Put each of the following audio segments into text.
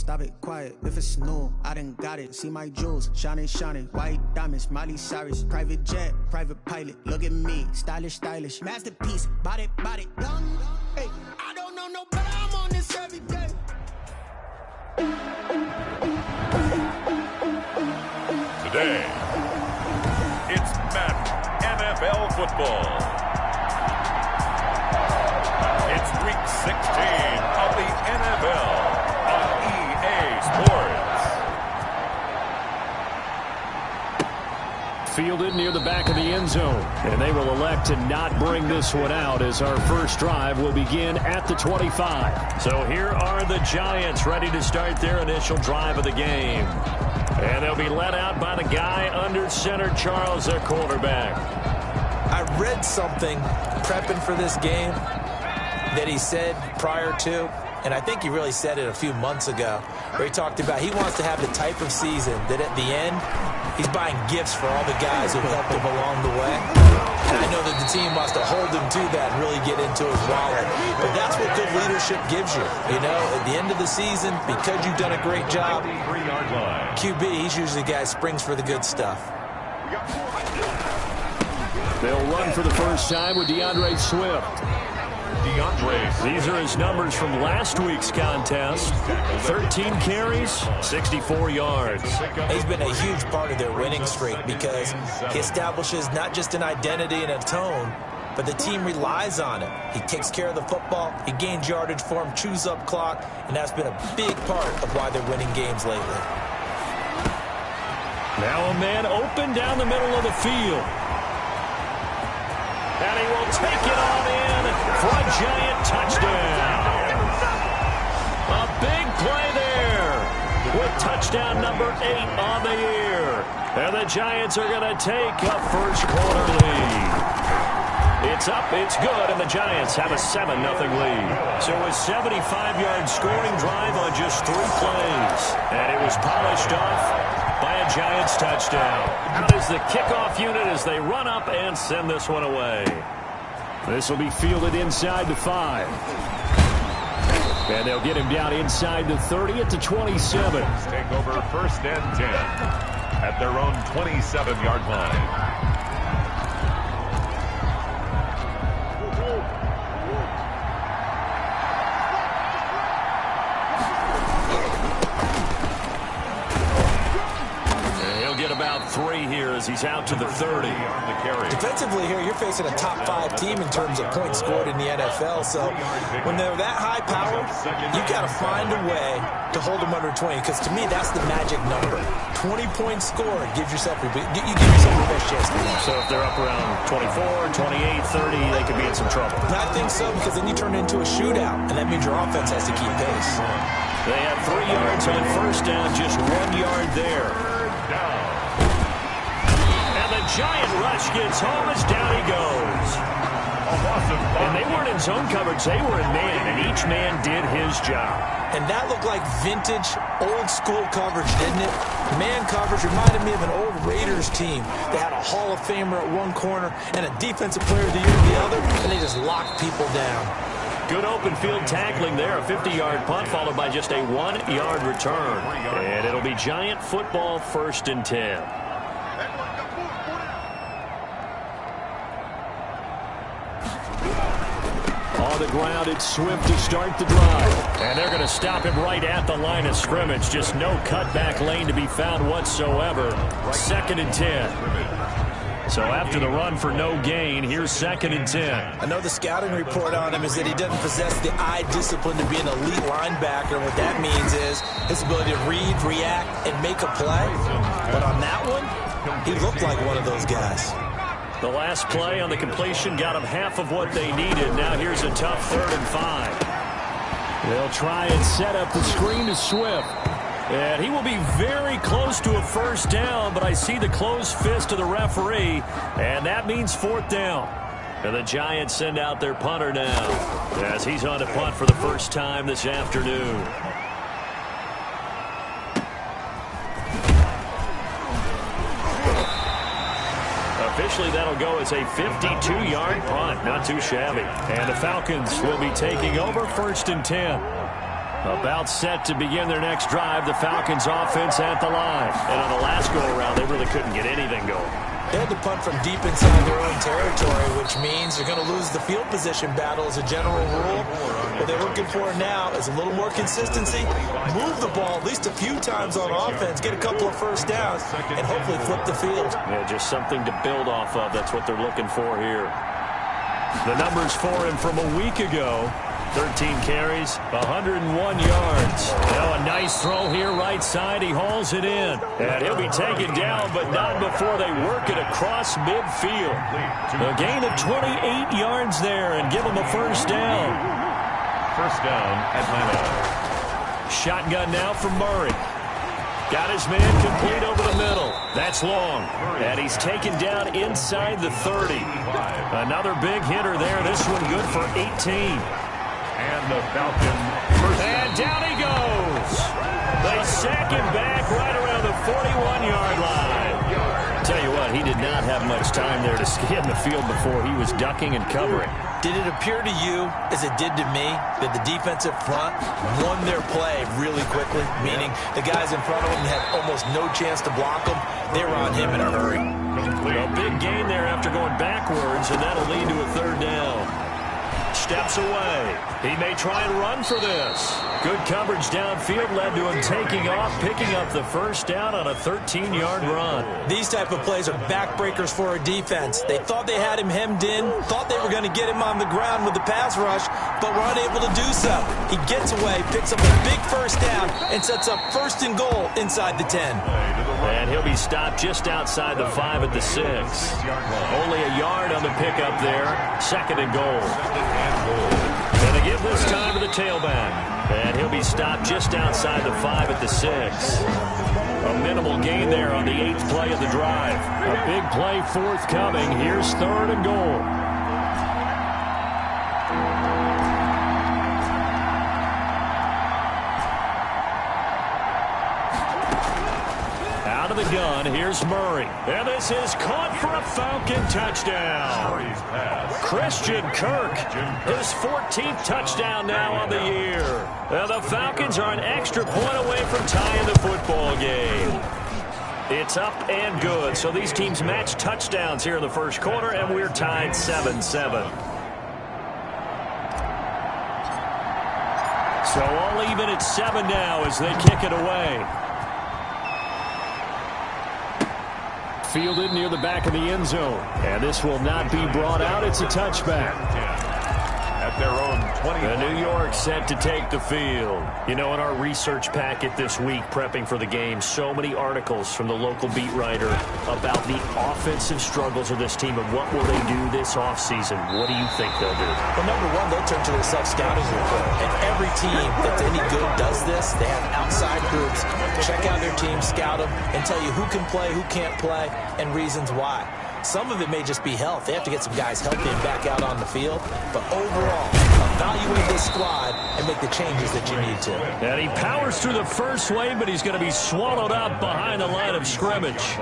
stop it, quiet. If it's new, I done got it. See my jewels, shining, shining. White diamonds, Miley Cyrus. Private jet, private pilot. Look at me, stylish, stylish. Masterpiece, body, body. Young, hey, I don't know no better. I'm on this every day. Today, it's Madden NFL football. It's week 16 of the NFL on EA Sports. Fielded near the back of the end zone, and they will elect to not bring this one out as our first drive will begin at the 25. So here are the Giants ready to start their initial drive of the game. And they'll be led out by the guy under center, Charles, their quarterback. I read something prepping for this game that he said prior to, and I think he really said it a few months ago, where he talked about he wants to have the type of season that at the end, he's buying gifts for all the guys who helped him along the way. And I know that the team wants to hold him to that and really get into his wallet. But that's what good leadership gives you. You know, at the end of the season, because you've done a great job, QB, he's usually the guy who springs for the good stuff. They'll run for the first time with DeAndre Swift. These are his numbers from last week's contest. 13 carries, 64 yards. He's been a huge part of their winning streak because he establishes not just an identity and a tone, but the team relies on it. He takes care of the football, he gains yardage for him, chews up clock, and that's been a big part of why they're winning games lately. Now a man open down the middle of the field. And he will take it on in for a Giant touchdown. A big play there with touchdown number 8 on the year. And the Giants are going to take a first quarter lead. It's up, it's good, and the Giants have a 7-0 lead. So a 75-yard scoring drive on just 3 plays. And it was polished off by a Giants touchdown. Out is the kickoff unit as they run up and send this one away. This will be fielded inside the 5. And they'll get him down inside the 30 at the 27. Take over first and 10 at their own 27-yard line. About 3 here as he's out to the 30. Defensively here, you're facing a top 5 team in terms of points scored in the NFL. So when they're that high power, you got to find a way to hold them under 20. Because to me, that's the magic number. 20 points scored gives yourself you give yourself your best chance to win. So if they're up around 24, 28, 30, they could be in some trouble. I think so, because then you turn it into a shootout, and that means your offense has to keep pace. They have 3 yards on first down, just 1 yard there. Giant rush gets home as down he goes. And they weren't in zone coverage, they were in man, and each man did his job. And that looked like vintage, old-school coverage, didn't it? Man coverage reminded me of an old Raiders team. They had a Hall of Famer at one corner and a Defensive Player of the Year at the other, and they just locked people down. Good open field tackling there, a 50-yard punt followed by just a 1-yard return. And it'll be Giant football, 1st and 10. On the ground, it's Swift to start the drive. And they're going to stop him right at the line of scrimmage. Just no cutback lane to be found whatsoever. 2nd and 10. So after the run for no gain, here's 2nd and 10. I know the scouting report on him is that he doesn't possess the eye discipline to be an elite linebacker. What that means is his ability to read, react, and make a play. But on that one, he looked like one of those guys. The last play on the completion got them half of what they needed. Now here's a tough 3rd and 5. They'll try and set up the screen to Swift. And he will be very close to a first down, but I see the closed fist of the referee, and that means 4th down. And the Giants send out their punter now as he's on to punt for the first time this afternoon. Officially, that'll go as a 52-yard punt. Not too shabby. And the Falcons will be taking over 1st and 10. About set to begin their next drive, the Falcons offense at the line. And on the last go-around, they really couldn't get anything going. They had to punt from deep inside their own territory, which means they're going to lose the field position battle as a general rule. What they're looking for now is a little more consistency, move the ball at least a few times on offense, get a couple of first downs, and hopefully flip the field. Yeah, just something to build off of. That's what they're looking for here. The numbers for him from a week ago: 13 carries, 101 yards. Now a nice throw here right side. He hauls it in. And he'll be taken down, but not before they work it across midfield. A gain of 28 yards there and give him a first down. First down, Atlanta. Shotgun now from Murray. Got his man complete over the middle. That's long. And he's taken down inside the 30. Another big hitter there. This one good for 18. And the Falcons first down. And down he goes. They sack him back right around the 41-yard line. Tell you what, he did not have much time there to scan the field before he was ducking and covering. Did it appear to you, as it did to me, that the defensive front won their play really quickly? Meaning the guys in front of them had almost no chance to block them. They were on him in a hurry. A big gain there after going backwards, and that'll lead to a third down. Steps away. He may try and run for this. Good coverage downfield led to him taking off, picking up the first down on a 13-yard run. These type of plays are backbreakers for a defense. They thought they had him hemmed in, thought they were going to get him on the ground with the pass rush, but were unable to do so. He gets away, picks up a big first down, and sets up first and goal inside the 10. And he'll be stopped just outside the 5 at the 6. Only a yard on the pickup there. Second and goal. And they give this time to the tailback. And he'll be stopped just outside the 5 at the 6. A minimal gain there on the 8th play of the drive. A big play forthcoming. Here's third and goal. Out of the gun, here's Murray. And this is caught for a Falcon touchdown. Christian Kirk, his 14th touchdown now on the year. And the Falcons are an extra point away from tying the football game. It's up and good. So these teams match touchdowns here in the first quarter, and we're tied 7-7. So all even at 7 now as they kick it away. Fielded near the back of the end zone. And this will not be brought out. It's a touchback. At their own 20. The New York set to take the field. You know, in our research packet this week, prepping for the game, so many articles from the local beat writer about the offensive struggles of this team and what will they do this offseason. What do you think they'll do? Well, number one, they'll turn to their self-scouting report. And every team that's any good does this. They have outside groups. Check out their team, scout them, and tell you who can play, who can't play, and reasons why. Some of it may just be health. They have to get some guys healthy and back out on the field. But overall, evaluate this squad and make the changes that you need to. And he powers through the first wave, but he's going to be swallowed up behind the line of scrimmage.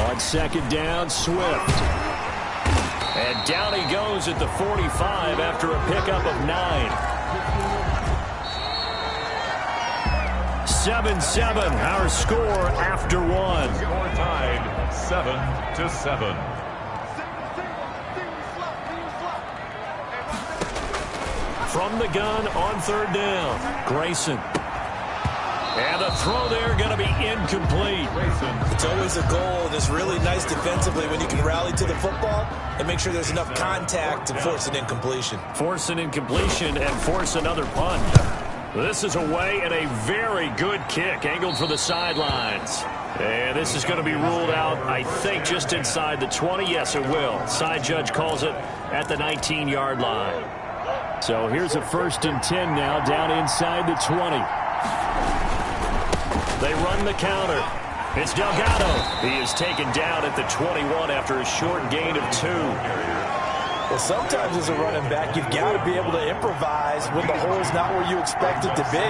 On second down, Swift. And down he goes at the 45 after a pickup of 9. 7-7, our score after 1. Score tied 7-7. From the gun on third down, Grayson. And the throw there going to be incomplete. It's always a goal, and it's really nice defensively when you can rally to the football and make sure there's enough contact to force an incompletion. Force an incompletion and force another punt. This is away and a very good kick, angled for the sidelines. And this is going to be ruled out, I think, just inside the 20. Yes, it will. Side judge calls it at the 19-yard line. So here's a 1st and 10 now, down inside the 20. They run the counter. It's Delgado. He is taken down at the 21 after a short gain of 2. Well, sometimes as a running back, you've got to be able to improvise when the hole's not where you expect it to be.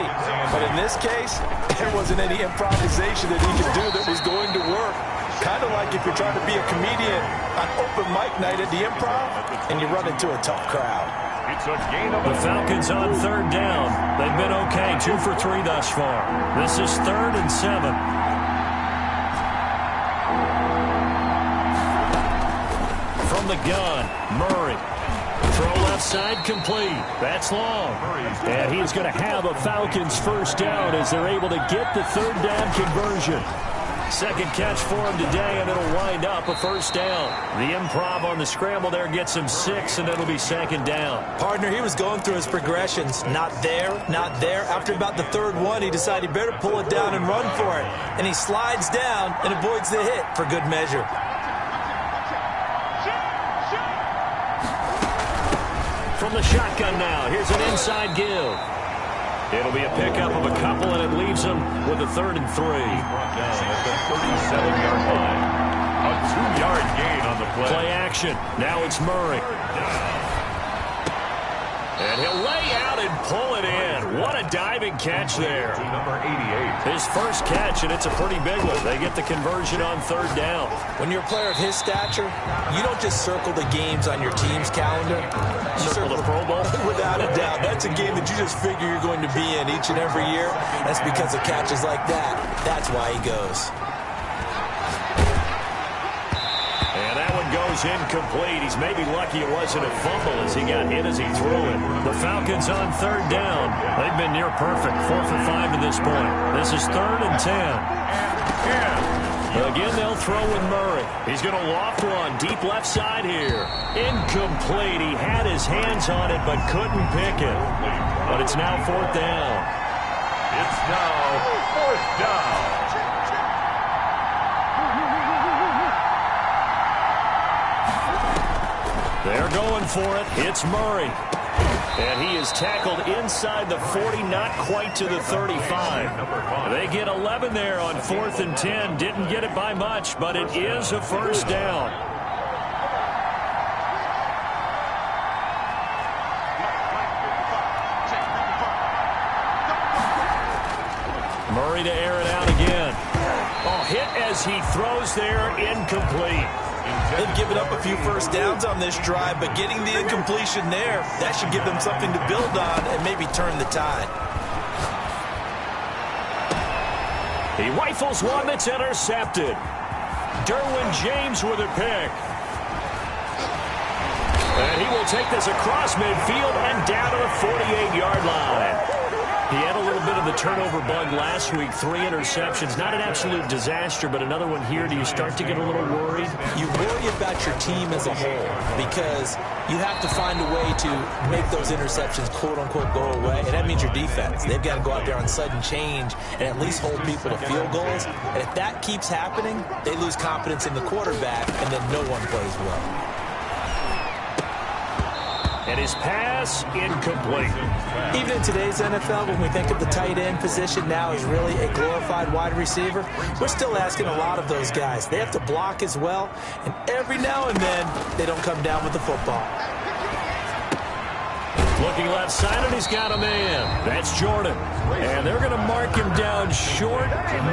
But in this case, there wasn't any improvisation that he could do that was going to work. Kind of like if you're trying to be a comedian on open mic night at the Improv and you run into a tough crowd. It's a gain of The Falcons on third down. They've been okay, 2 for 3 thus far. This is 3rd and 7. From the gun, Murray. Throw left side complete. That's long. And he's going to have a Falcons first down as they're able to get the third down conversion. Second catch for him today, and it'll wind up a first down. The Improv on the scramble there gets him 6, and it'll be second down. Partner, he was going through his progressions. Not there, not there. After about the third one, he decided he better pull it down and run for it. And he slides down and avoids the hit for good measure. From the shotgun now, here's an inside give. It'll be a pickup of a couple, and it leaves him with a 3rd and 3. brought down at the 37-yard line. A 2-yard gain on the play. Play action. Now it's Murray. And he'll lay out and pull it in. What a diving catch there. Number 88. His first catch, and it's a pretty big one. They get the conversion on third down. When you're a player of his stature, you don't just circle the games on your team's calendar. You Circle the Pro Bowl? Without a doubt. That's a game that you just figure you're going to be in each and every year. That's because of catches like that. That's why he goes. And that one goes incomplete. He's maybe lucky it wasn't a fumble as he got hit as he threw it. The Falcons on third down. They've been near perfect. 4 for 5 to this point. This is 3rd and 10. Again, they'll throw with Murray. He's going to loft one deep left side here. Incomplete. He had his hands on it but couldn't pick it. But it's now 4th down. It's now 4th down. They're going for it. It's Murray. And he is tackled inside the 40, not quite to the 35. They get 11 there on 4th and 10. Didn't get it by much, but it is a first down. Murray to air it out again. Oh, hit as he throws there, incomplete. They've given up a few first downs on this drive, but getting the incompletion there, that should give them something to build on and maybe turn the tide. He rifles one that's intercepted. Derwin James with a pick. And he will take this across midfield and down to the 48-yard line. He had a little bit of the turnover bug last week, 3 interceptions. Not an absolute disaster, but another one here. Do you start to get a little worried? You worry about your team as a whole because you have to find a way to make those interceptions, quote-unquote, go away, and that means your defense. They've got to go out there on sudden change and at least hold people to field goals. And if that keeps happening, they lose confidence in the quarterback, and then no one plays well. And his pass, incomplete. Even in today's NFL, when we think of the tight end position now as really a glorified wide receiver, we're still asking a lot of those guys. They have to block as well, and every now and then, they don't come down with the football. Looking left side, and he's got a man. That's Jordan. And they're going to mark him down short,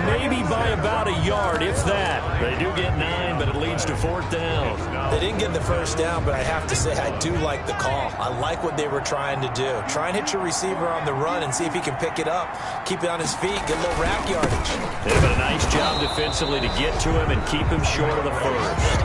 maybe by about a yard, if that. They do get 9, but it leads to 4th down. They didn't get the first down, but I have to say I do like the call. I like what they were trying to do. Try and hit your receiver on the run and see if he can pick it up, keep it on his feet, get a little rack yardage. They did a nice job defensively to get to him and keep him short of the first.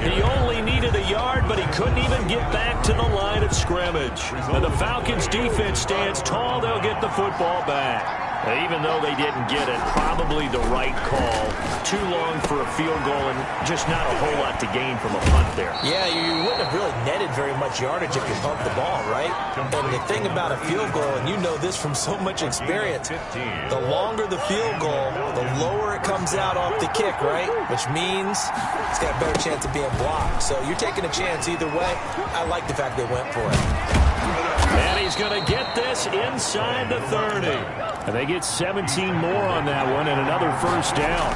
He only needed a yard, but he couldn't even get back to the line of scrimmage. And the Falcons' defense stands tall. They'll get the football back. Even though they didn't get it, probably the right call. Too long for a field goal and just not a whole lot to gain from a punt there. Yeah, you wouldn't have really netted very much yardage if you pumped the ball, right? And the thing about a field goal, and you know this from so much experience, the longer the field goal, the lower it comes out off the kick, right? Which means it's got a better chance of being blocked. So you're taking a chance either way. I like the fact they went for it. And he's going to get this inside the 30. And they get 17 more on that one and another first down.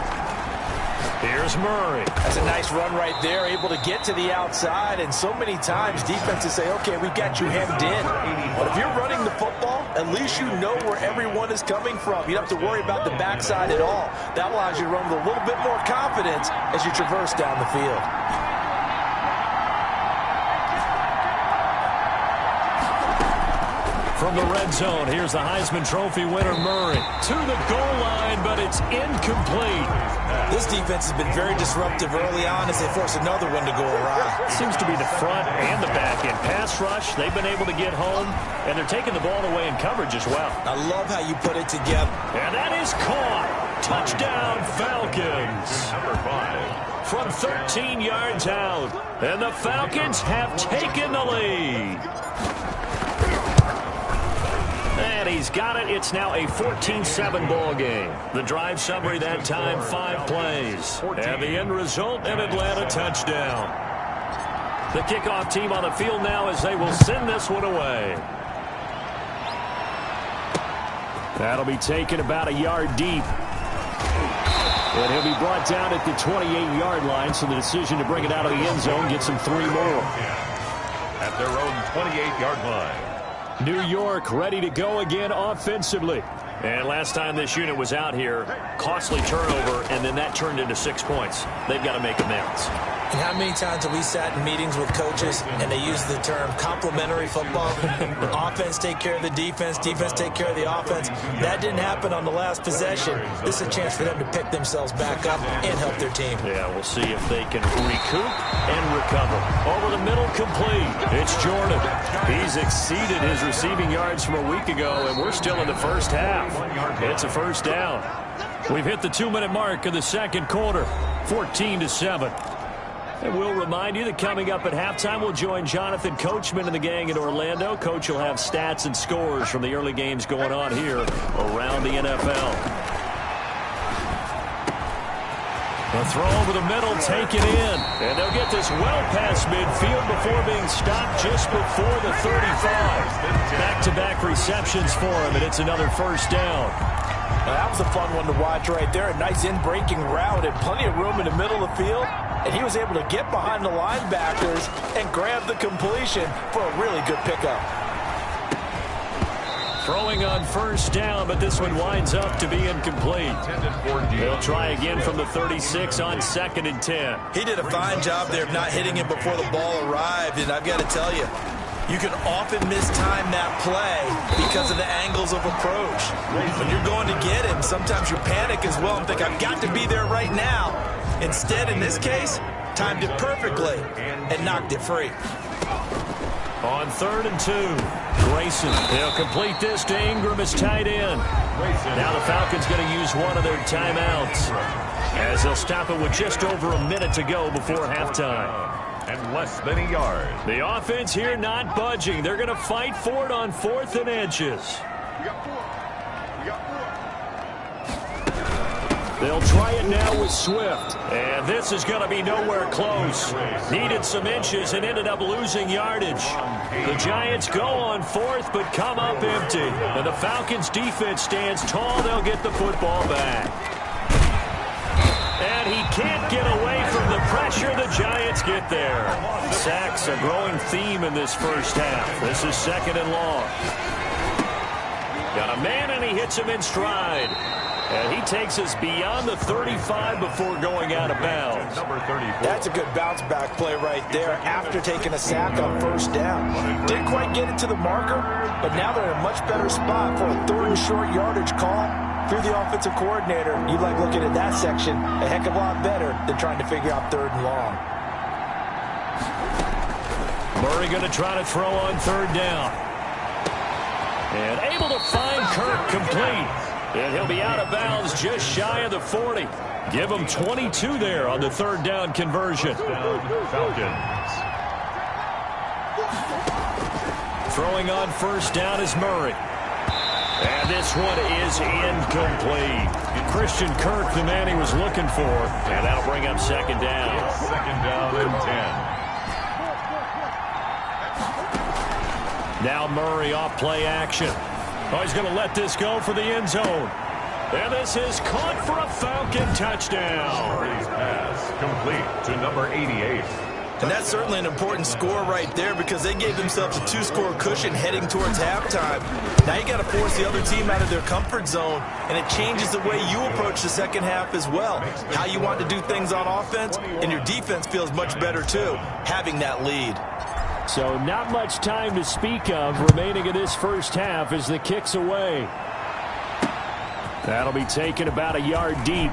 Here's Murray. That's a nice run right there, able to get to the outside, and so many times defenses say, okay, we've got you hemmed in. But if you're running the football, at least you know where everyone is coming from. You don't have to worry about the backside at all. That allows you to run with a little bit more confidence as you traverse down the field. From the red zone, here's the Heisman Trophy winner, Murray. To the goal line, but it's incomplete. This defense has been very disruptive early on as they force another one to go awry. Seems to be the front and the back end. Pass rush, they've been able to get home, and they're taking the ball away in coverage as well. I love how you put it together. And that is caught. Touchdown, Falcons. Number 5. From 13 yards out, and the Falcons have taken the lead. And he's got it. It's now a 14-7 ball game. The drive summary that time, 5 plays. And the end result, an Atlanta touchdown. The kickoff team on the field now as they will send this one away. That'll be taken about a yard deep. And he'll be brought down at the 28-yard line, so the decision to bring it out of the end zone gets him 3 more. At their own 28-yard line. New York ready to go again offensively. And last time this unit was out here, costly turnover, and then that turned into 6 points. They've got to make amends. And how many times have we sat in meetings with coaches and they use the term complementary football? Offense take care of the defense, defense take care of the offense. That didn't happen on the last possession. This is a chance for them to pick themselves back up and help their team. Yeah, we'll see if they can recoup and recover. Over the middle, complete. It's Jordan. He's exceeded his receiving yards from a week ago, and we're still in the first half. It's a first down. We've hit the 2-minute mark of the second quarter, 14-7. And we'll remind you that coming up at halftime, we'll join Jonathan Coachman and the gang in Orlando. Coach will have stats and scores from the early games going on here around the NFL. The throw over the middle, taken in. And they'll get this well past midfield before being stopped just before the 35. Back-to-back receptions for him, and it's another first down. Now, that was a fun one to watch right there. A nice in-breaking route and plenty of room in the middle of the field. And he was able to get behind the linebackers and grab the completion for a really good pickup. Throwing on first down, but this one winds up to be incomplete. They'll try again from the 36 on 2nd and 10. He did a fine job there of not hitting him before the ball arrived. And I've got to tell you, you can often mistime that play because of the angles of approach. When you're going to get him, sometimes you panic as well and think, I've got to be there right now. Instead, in this case, timed it perfectly and knocked it free. On 3rd and 2, Grayson. He'll complete this to Ingram as tight end. Now the Falcons going to use one of their timeouts as they'll stop it with just over a minute to go before halftime. And less than a yard. The offense here not budging. They're going to fight for it on 4th and inches. They'll try it now with Swift. And this is going to be nowhere close. Needed some inches and ended up losing yardage. The Giants go on 4th but come up empty. And the Falcons defense stands tall. They'll get the football back. And he can't get away from the pressure. The Giants get there. Sacks a growing theme in this first half. This is 2nd and long. Got a man and he hits him in stride. And he takes us beyond the 35 before going out of bounds. Number 34. That's a good bounce back play right there after taking a sack on first down. Didn't quite get it to the marker, but now they're in a much better spot for a 3rd and short yardage call. Through the offensive coordinator, you like looking at that section a heck of a lot better than trying to figure out 3rd and long. Murray going to try to throw on 3rd down. And able to find Kirk complete. And he'll be out of bounds just shy of the 40. Give him 22 there on the 3rd down conversion. Falcons. Throwing on first down is Murray. And this one is incomplete. Christian Kirk, the man he was looking for. And that'll bring up 2nd down. 2nd down and 10. Now Murray off play action. Oh, he's going to let this go for the end zone. And this is caught for a Falcon touchdown. Murray's pass complete to number 88. And that's certainly an important score right there because they gave themselves a 2-score cushion heading towards halftime. Now you got to force the other team out of their comfort zone, and it changes the way you approach the second half as well. How you want to do things on offense, and your defense feels much better too, having that lead. So not much time to speak of remaining in this first half as the kick's away. That'll be taken about a yard deep.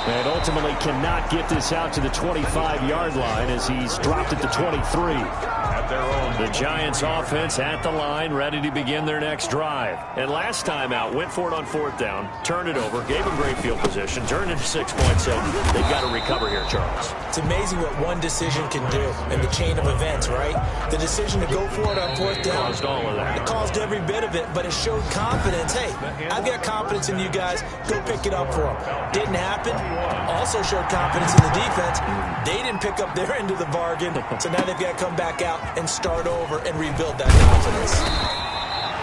And ultimately cannot get this out to the 25-yard line as he's dropped at the 23. At their own. The Giants offense at the line, ready to begin their next drive. And last time out, went for it on 4th down, turned it over, gave them great field position, turned into 6 points, so they've got to recover here, Charles. It's amazing what one decision can do in the chain of events, right? The decision to go for it on 4th down. Caused all of that. It caused every bit of it, but it showed confidence. Hey, I've got confidence in you guys. Go pick it up for them. Didn't happen. Also showed confidence in the defense. They didn't pick up their end of the bargain, so now they've got to come back out and start over and rebuild that confidence.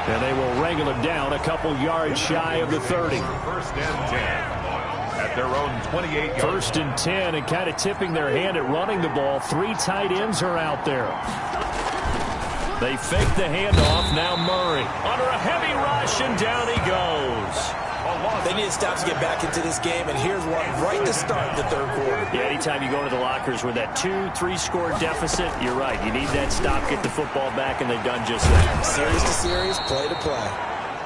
And they will wrangle it down a couple yards shy of the 30. 1st and 10. At their own 28-yard. 1st and 10, and kind of tipping their hand at running the ball. 3 tight ends are out there. They fake the handoff. Now Murray under a heavy rush, and down he goes. They need to stop to get back into this game, and here's one right to start the 3rd quarter. Yeah, anytime you go into the lockers with that 2-3-score deficit, you're right. You need that stop, get the football back, and they've done just that. Series to series, play to play.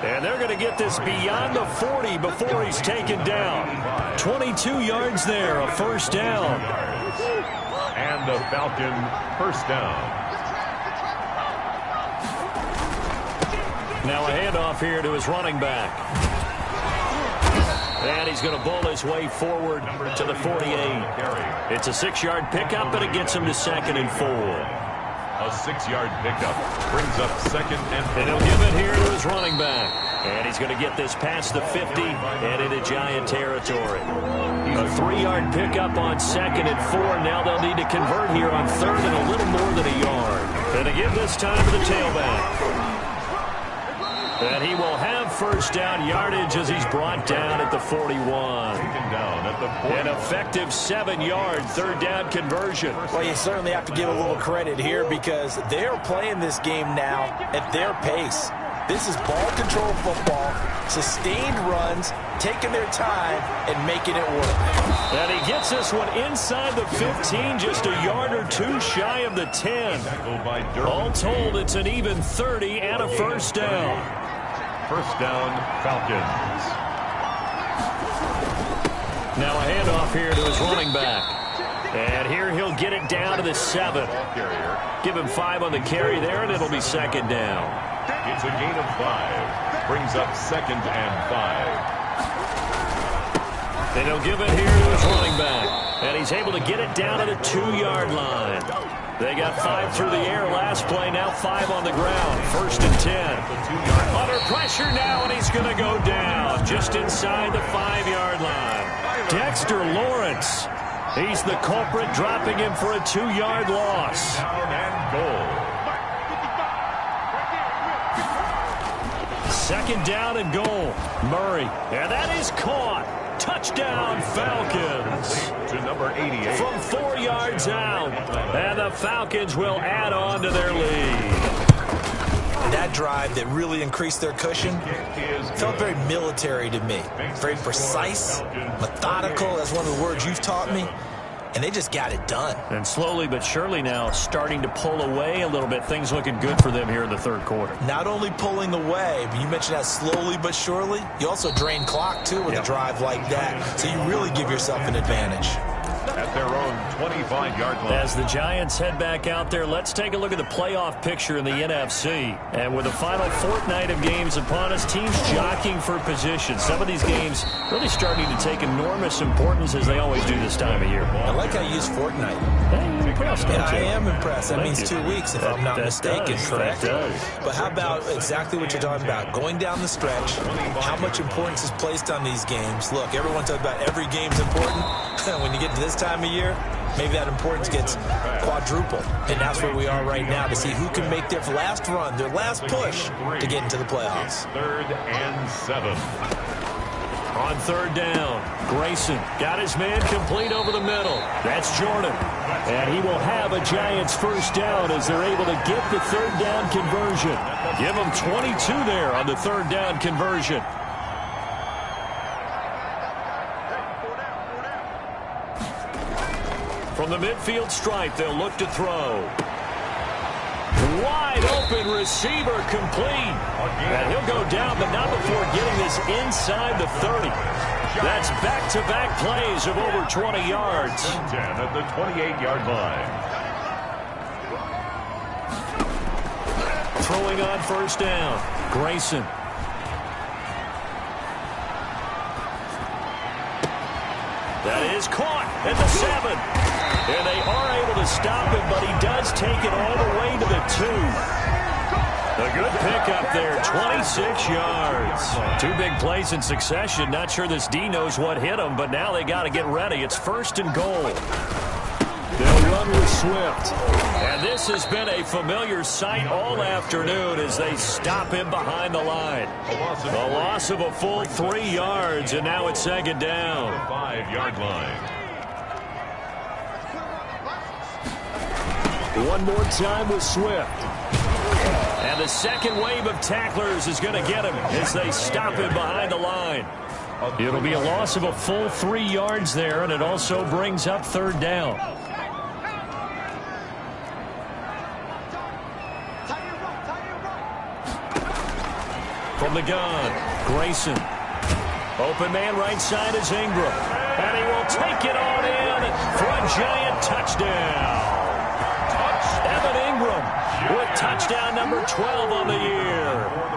And they're going to get this beyond the 40 before he's taken down. 22 yards there, a 1st down. And the Falcon 1st down. Now a handoff here to his running back. And he's going to bowl his way forward to the 48. It's a 6-yard pickup, but it gets him to 2nd and 4. A 6-yard pickup brings up 2nd and 4. And he'll give it here to his running back. And he's going to get this past the 50 and into Giant territory. A 3-yard pickup on 2nd and 4. Now they'll need to convert here on 3rd and a little more than a yard. And to give this time to the tailback. And he will have 1st down yardage as he's brought down at the 41. Taken down at the 41. An effective 7-yard 3rd down conversion. Well, you certainly have to give a little credit here because they're playing this game now at their pace. This is ball control football, sustained runs, taking their time, and making it work. And he gets this one inside the 15, just a yard or 2 shy of the 10. All told, it's an even 30 and a 1st down. 1st down, Falcons. Now a handoff here to his running back. And here he'll get it down to the 7. Give him 5 on the carry there, and it'll be 2nd down. It's a gain of 5. Brings up 2nd and 5. And he'll give it here to his running back. And he's able to get it down to the 2-yard line. They got 5 through the air last play, now 5 on the ground. 1st and 10. Under pressure now, and he's going to go down just inside the 5-yard line. Dexter Lawrence, he's the culprit, dropping him for a 2-yard loss. Down and goal. 2nd down and goal. Murray, and that is caught. Touchdown, Falcons. To number 88. From 4 yards out. And the Falcons will add on to their lead. And that drive that really increased their cushion felt very military to me. Very precise, methodical. That's one of the words you've taught me. And they just got it done. And slowly but surely now starting to pull away a little bit. Things looking good for them here in the 3rd quarter. Not only pulling away, but you mentioned that slowly but surely. You also drain clock, too, with a drive like that. So you really give yourself an advantage. At their own 25-yard line. As the Giants head back out there, let's take a look at the playoff picture in the NFC. And with the final fortnight of games upon us, teams jockeying for position. Some of these games really starting to take enormous importance as they always do this time of year. I like how you use fortnight. Hey, you're impressed, Yeah, aren't I you? am impressed. That Thank means you. 2 weeks, if I'm not mistaken, correct? That does. But how about exactly what you're talking about? Going down the stretch, how much importance is placed on these games. Look, everyone talks about every game's important. When you get to this time of year, maybe that importance gets quadrupled. And that's where we are right now to see who can make their last run, their last push to get into the playoffs. 3rd and 7. On third down, Grayson got his man complete over the middle. That's Jordan. And he will have a Giants first down as they're able to get the third down conversion. Give them 22 there on the third down conversion. From the midfield stripe, they'll look to throw. Wide open receiver complete. And he'll go down, but not before getting this inside the 30. That's back-to-back plays of over 20 yards. 10 at the 28-yard line. Throwing on first down, Grayson. That is caught at the 7. And they are able to stop him, but he does take it all the way to the 2. A good pickup there, 26 yards. Two big plays in succession. Not sure this D knows what hit him, but now they got to get ready. It's first and goal. They'll run with Swift. And this has been a familiar sight all afternoon as they stop him behind the line. A loss of a full 3 yards, and now it's second down. 5-yard line. One more time with Swift. And the second wave of tacklers is going to get him as they stop him behind the line. It'll be a loss of a full 3 yards there, and it also brings up third down. From the gun, Grayson. Open man right side is Ingram. And he will take it on in for a Giant touchdown. Evan Ingram with touchdown number 12 on the year.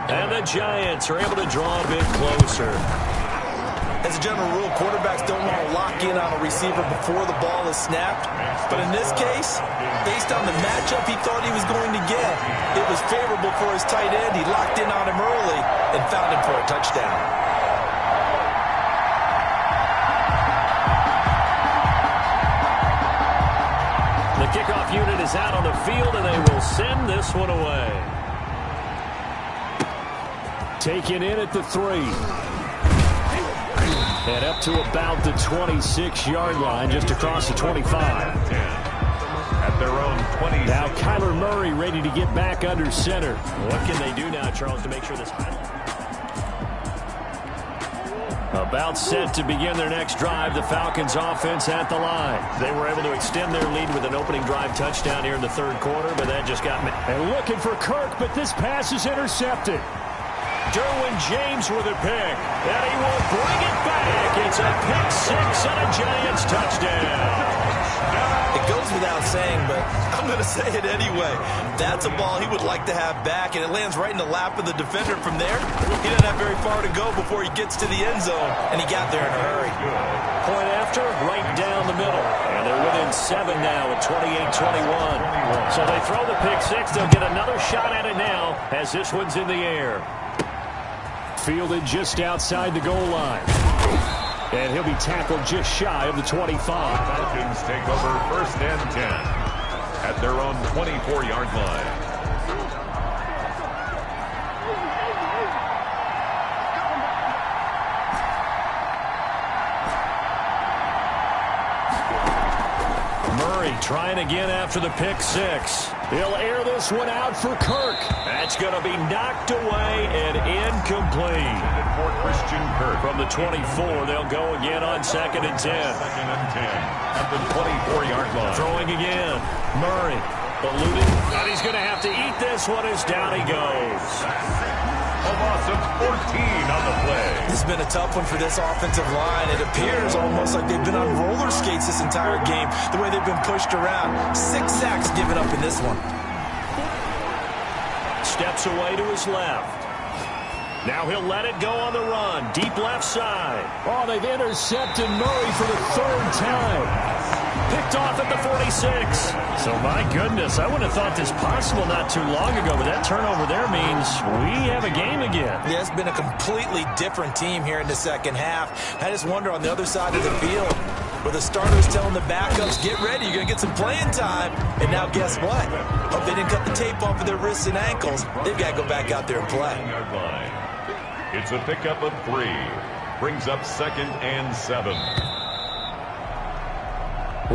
And the Giants are able to draw a bit closer. As a general rule, quarterbacks don't want to lock in on a receiver before the ball is snapped. But in this case, based on the matchup he thought he was going to get, it was favorable for his tight end. He locked in on him early and found him for a touchdown. The kickoff unit is out on the field, and they will send this one away. Taken in at the 3. And up to about the 26-yard line, just across the 25. At their own 20. Now Kyler Murray ready to get back under center. What can they do now, Charles, to make sure this highlight? About set to begin their next drive. The Falcons offense at the line. They were able to extend their lead with an opening drive touchdown here in the third quarter, but that just got... And looking for Kirk, but this pass is intercepted. Derwin James with a pick, and he will bring it back. It's a pick 6 and a Giants touchdown. It goes without saying, but I'm going to say it anyway. That's a ball he would like to have back, and it lands right in the lap of the defender from there. He doesn't have very far to go before he gets to the end zone, and he got there in a hurry. Point after, right down the middle. And they're within 7 now at 28-21. So they throw the pick 6. They'll get another shot at it now as this one's in the air. Fielded just outside the goal line. And he'll be tackled just shy of the 25. Falcons take over first and 10 at their own 24-yard line. Murray trying again after the pick 6. He'll air this one out for Kirk. That's going to be knocked away and incomplete. For Christian Kirk. From the 24, they'll go again on second and 10. Second and 10 at the 24-yard line. Throwing again. Murray eluding. And he's going to have to eat this one as down he goes. A loss of 14 on the play. This has been a tough one for this offensive line. It appears almost like they've been on roller skates this entire game, the way they've been pushed around. 6 sacks given up in this one. Steps away to his left. Now he'll let it go on the run. Deep left side. Oh, they've intercepted Murray for the 3rd time. Picked off at the 46. So, my goodness, I wouldn't have thought this possible not too long ago, but that turnover there means we have a game again. Yeah, it's been a completely different team here in the second half. I just wonder on the other side of the field, where the starters telling the backups, get ready, you're going to get some playing time. And now guess what? Hope they didn't cut the tape off of their wrists and ankles. They've got to go back out there and play. It's a pickup of 3. Brings up 2nd and 7.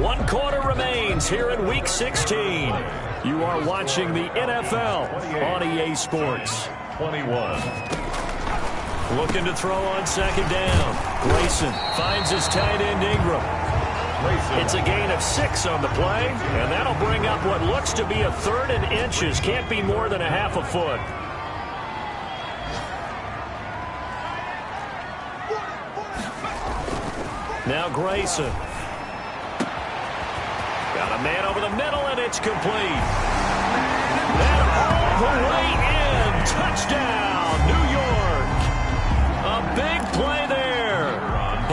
1 quarter remains here in Week 16. You are watching the NFL on EA Sports. 21. Looking to throw on 2nd down. Grayson finds his tight end Ingram. It's a gain of 6 on the play, and that'll bring up what looks to be a 3rd and inches. Can't be more than a half a foot. Now Grayson. Got a man over the middle, and it's complete. And all the way in. Touchdown, New York. A big play there.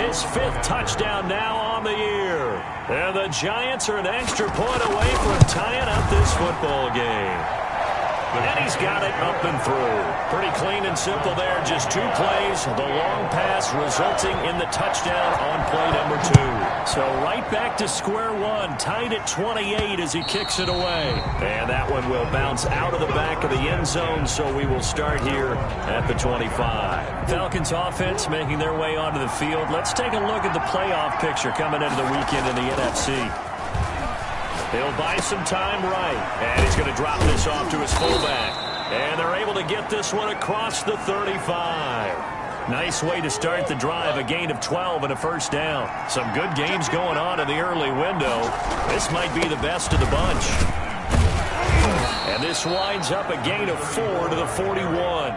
His 5th touchdown now on the year. And the Giants are an extra point away from tying up this football game. And he's got it up and through. Pretty clean and simple there. Just 2 plays. The long pass resulting in the touchdown on play number 2. So right back to square one. Tied at 28 as he kicks it away. And that one will bounce out of the back of the end zone. So we will start here at the 25. Falcons offense making their way onto the field. Let's take a look at the playoff picture coming into the weekend in the NFC. He'll buy some time right. And he's going to drop this off to his fullback. And they're able to get this one across the 35. Nice way to start the drive. A gain of 12 and a 1st down. Some good games going on in the early window. This might be the best of the bunch. And this winds up a gain of 4 to the 41.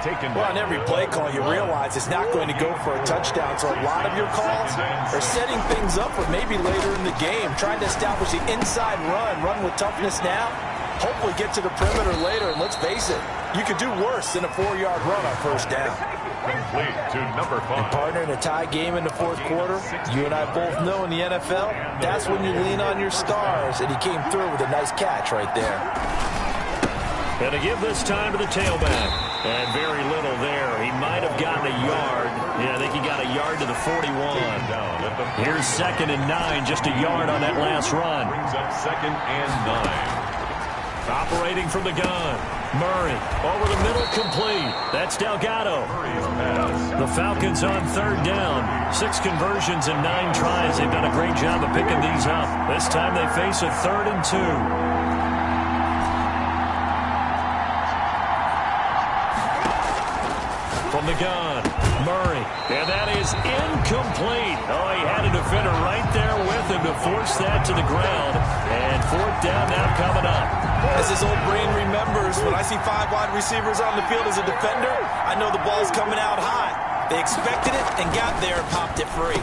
Well, on every play call, you realize it's not going to go for a touchdown. So a lot of your calls are setting things up for maybe later in the game, trying to establish the inside run with toughness now, hopefully get to the perimeter later. And let's face it, you could do worse than a 4-yard run on 1st down. Complete to number 5. And partner, in a tie game in the 4th quarter, you and I both know in the NFL, that's when you lean on your stars. And he came through with a nice catch right there. And to give this time to the tailback. And very little there. He might have gotten a yard. Yeah, I think he got a yard to the 41. Here's 2nd and 9. Just a yard on that last run. Brings up 2nd and 9. Operating from the gun. Murray over the middle, complete. That's Delgado. The Falcons on 3rd down. 6 conversions and 9 tries. They've done a great job of picking these up. This time they face a 3rd and 2. From the gun, Murray, and that is incomplete. Oh, he had a defender right there with him to force that to the ground. And 4th down now coming up. As his old brain remembers, when I see 5 wide receivers on the field as a defender, I know the ball's coming out high. They expected it and got there and popped it free.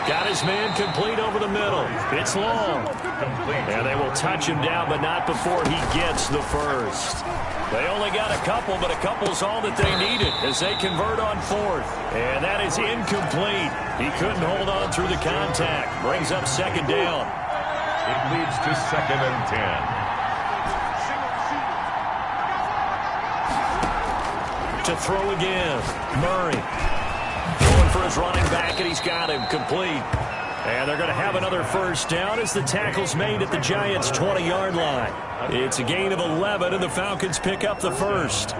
Got his man complete over the middle. It's long. And they will touch him down, but not before he gets the 1st. They only got a couple, but a couple's all that they needed as they convert on 4th. And that is incomplete. He couldn't hold on through the contact. Brings up 2nd down. It leads to 2nd and 10. To throw again. Murray. Going for his running back, and he's got him complete. And they're going to have another 1st down as the tackle's made at the Giants' 20-yard line. It's a gain of 11, and the Falcons pick up the 1st.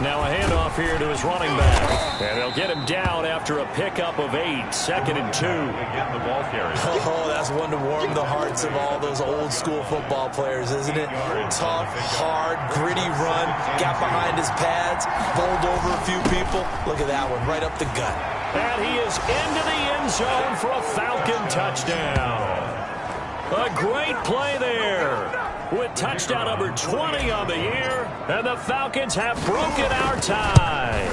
Now a handoff here to his running back. And they'll get him down after a pickup of 8. 2nd and 2. Again, the ball carrier. Oh, that's one to warm the hearts of all those old-school football players, isn't it? Tough, hard, gritty run. Got behind his pads. Bowled over a few people. Look at that one, right up the gut. And he is into the end zone for a Falcon touchdown. A great play there. With touchdown number 20 on the year, and the Falcons have broken our tie.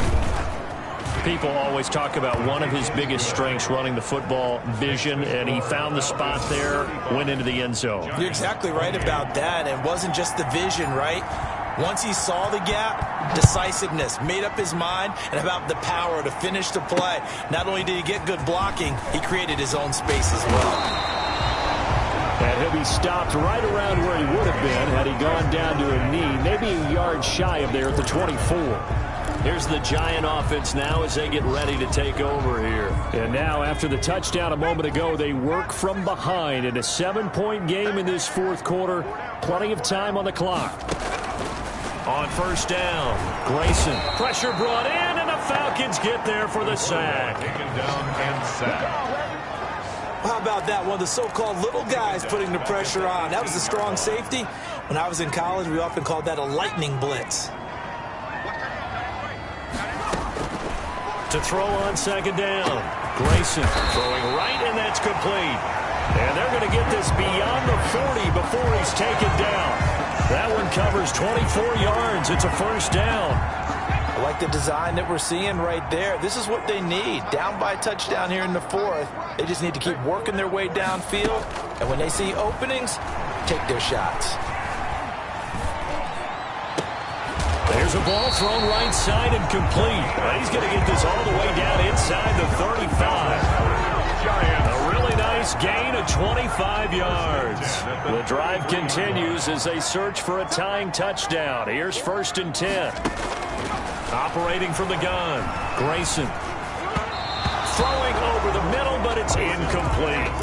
People always talk about one of his biggest strengths, running the football, vision, and he found the spot there, went into the end zone. You're exactly right about that. It wasn't just the vision, right? Once he saw the gap, decisiveness, made up his mind, and about the power to finish the play. Not only did he get good blocking, he created his own space as well. And he'll be stopped right around where he would have been had he gone down to a knee, maybe a yard shy of there at the 24. Here's the Giant offense now as they get ready to take over here. And now, after the touchdown a moment ago, they work from behind in a 7-point game in this 4th quarter. Plenty of time on the clock. On first down, Grayson. Pressure brought in, and the Falcons get there for the sack. Taken down and sacked. How about that? One of the so-called little guys putting the pressure on. That was the strong safety. When I was in college, we often called that a lightning blitz. To throw on second down, Grayson throwing right, and that's complete. And they're going to get this beyond the 40 before he's taken down. That one covers 24 yards. It's a first down. I like the design that we're seeing right there. This is what they need. Down by a touchdown here in the fourth. They just need to keep working their way downfield. And when they see openings, take their shots. There's a ball thrown right side and complete. He's going to get this all the way down inside the 35. A really nice gain of 25 yards. The drive continues as they search for a tying touchdown. Here's first and 10. Operating from the gun, Grayson. Throwing over the middle, but it's incomplete.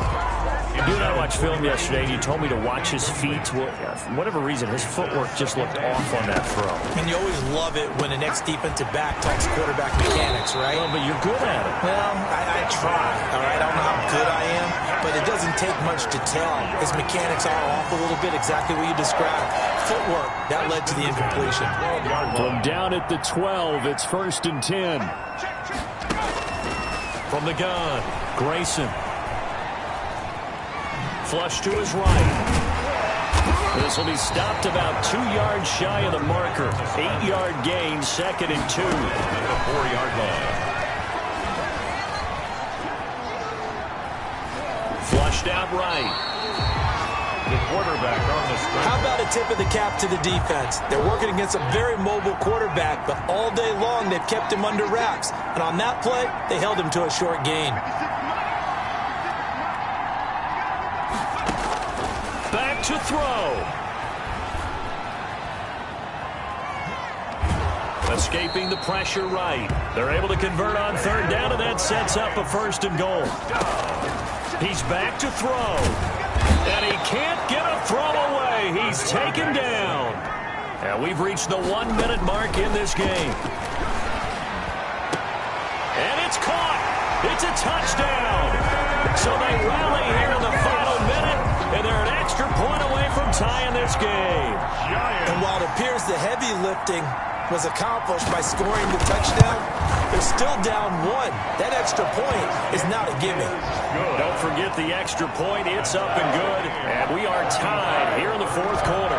You and I watched film yesterday, and you told me to watch his feet. Well, for whatever reason, his footwork just looked off on that throw. And you always love it when the next defensive back talks quarterback mechanics, right? Well, but you're good at it. Well, I try, all right? I don't know how good I am, but it doesn't take much to tell. His mechanics are off a little bit, exactly what you described. Footwork, that led to the incompletion. From down at the 12, it's first and 10. From the gun, Grayson. Flush to his right. This will be stopped about 2 yards shy of the marker. 8-yard gain, second and 2. At the 4-yard line. Flushed out right. The quarterback on the strike. How about a tip of the cap to the defense? They're working against a very mobile quarterback, but all day long they've kept him under wraps. And on that play, they held him to a short gain. Back to throw. Escaping the pressure right. They're able to convert on third down, and that sets up a first and goal. He's back to throw. And he can't get a throw away. He's taken down. And we've reached the 1-minute mark in this game. And it's caught. It's a touchdown. So they rally here in the final minute, and they're an extra point away from tying this game. And while it appears the heavy lifting was accomplished by scoring the touchdown, they're still down 1. That extra point is not a gimme. Don't forget the extra point. It's up and good. And we are tied here in the fourth quarter.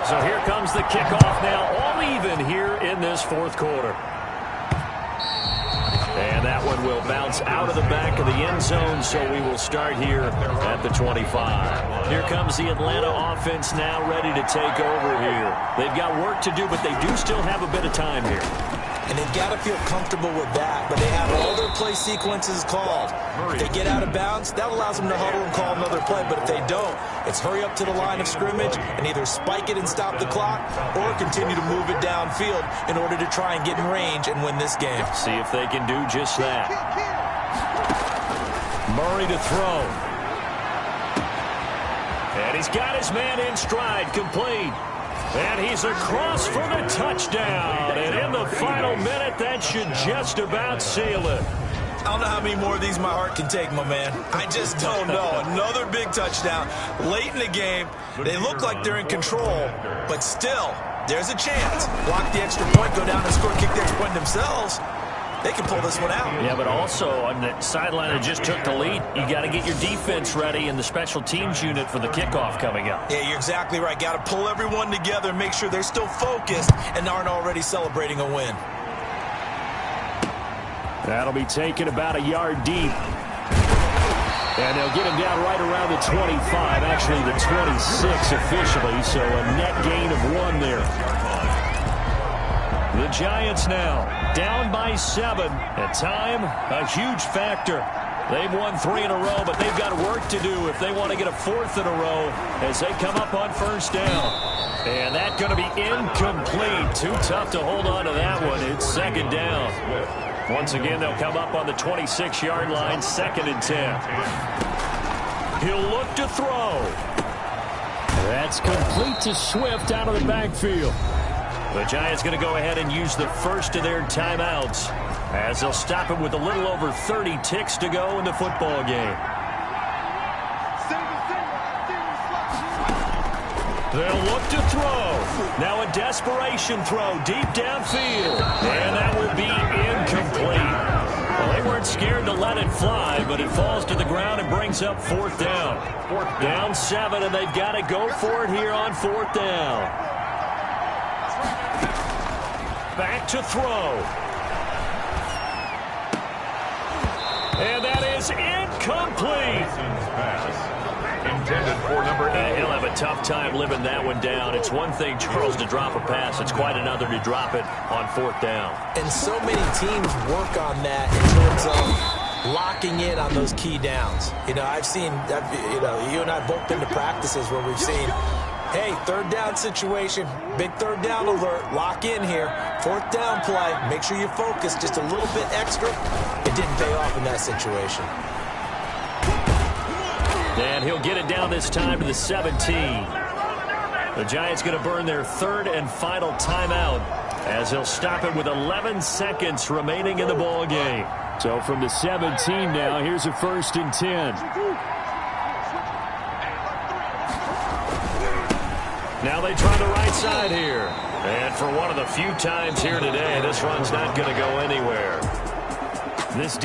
So here comes the kickoff now, all even here in this fourth quarter. And that one will bounce out of the back of the end zone, so we will start here at the 25. Here comes the Atlanta offense now ready to take over here. They've got work to do, but they do still have a bit of time here. And they've got to feel comfortable with that, but they have all their play sequences called. If they get out of bounds, that allows them to huddle and call another play, but if they don't, it's hurry up to the line of scrimmage and either spike it and stop the clock or continue to move it downfield in order to try and get in range and win this game. See if they can do just that. Murray to throw. And he's got his man in stride, complete. And he's across for the touchdown. And in the final minute, that should just about seal it. I don't know how many more of these my heart can take, my man. I just don't know. Another big touchdown late in the game. They look like they're in control, but still, there's a chance. Block the extra point, go down and score, kick the extra point themselves. They can pull this one out. Yeah, but also on the sideline that just took the lead, you got to get your defense ready and the special teams unit for the kickoff coming up. Yeah, you're exactly right. Got to pull everyone together and make sure they're still focused and aren't already celebrating a win. That'll be taken about a yard deep. And they'll get him down right around the 25, actually the 26 officially, so a net gain of 1 there. The Giants now down by 7. At time, a huge factor. They've won 3 in a row, but they've got work to do if they want to get a 4th in a row as they come up on first down. And that's going to be incomplete. Too tough to hold on to that one. It's second down. Once again, they'll come up on the 26-yard line, 2nd and 10. He'll look to throw. That's complete to Swift out of the backfield. The Giants going to go ahead and use the first of their timeouts as they'll stop it with a little over 30 ticks to go in the football game. They'll look to throw. Now a desperation throw deep downfield. And that will be incomplete. Well, they weren't scared to let it fly, but it falls to the ground and brings up fourth down. Down 7, and they've got to go for it here on fourth down. Back to throw. And that is incomplete. Intended for number 8. He'll have a tough time living that one down. It's one thing, Charles, to drop a pass. It's quite another to drop it on fourth down. And so many teams work on that in terms of locking in on those key downs. You know, I've seen, you and I have both been to practices where we've seen, hey, third down situation, big third down alert, lock in here. Fourth down play, make sure you focus just a little bit extra. It didn't pay off in that situation. And he'll get it down this time to the 17. The Giants going to burn their third and final timeout as he'll stop it with 11 seconds remaining in the ball game. So from the 17 now, here's a 1st and 10. Now they try the right side here. And for one of the few times here today, this run's not going to go anywhere. This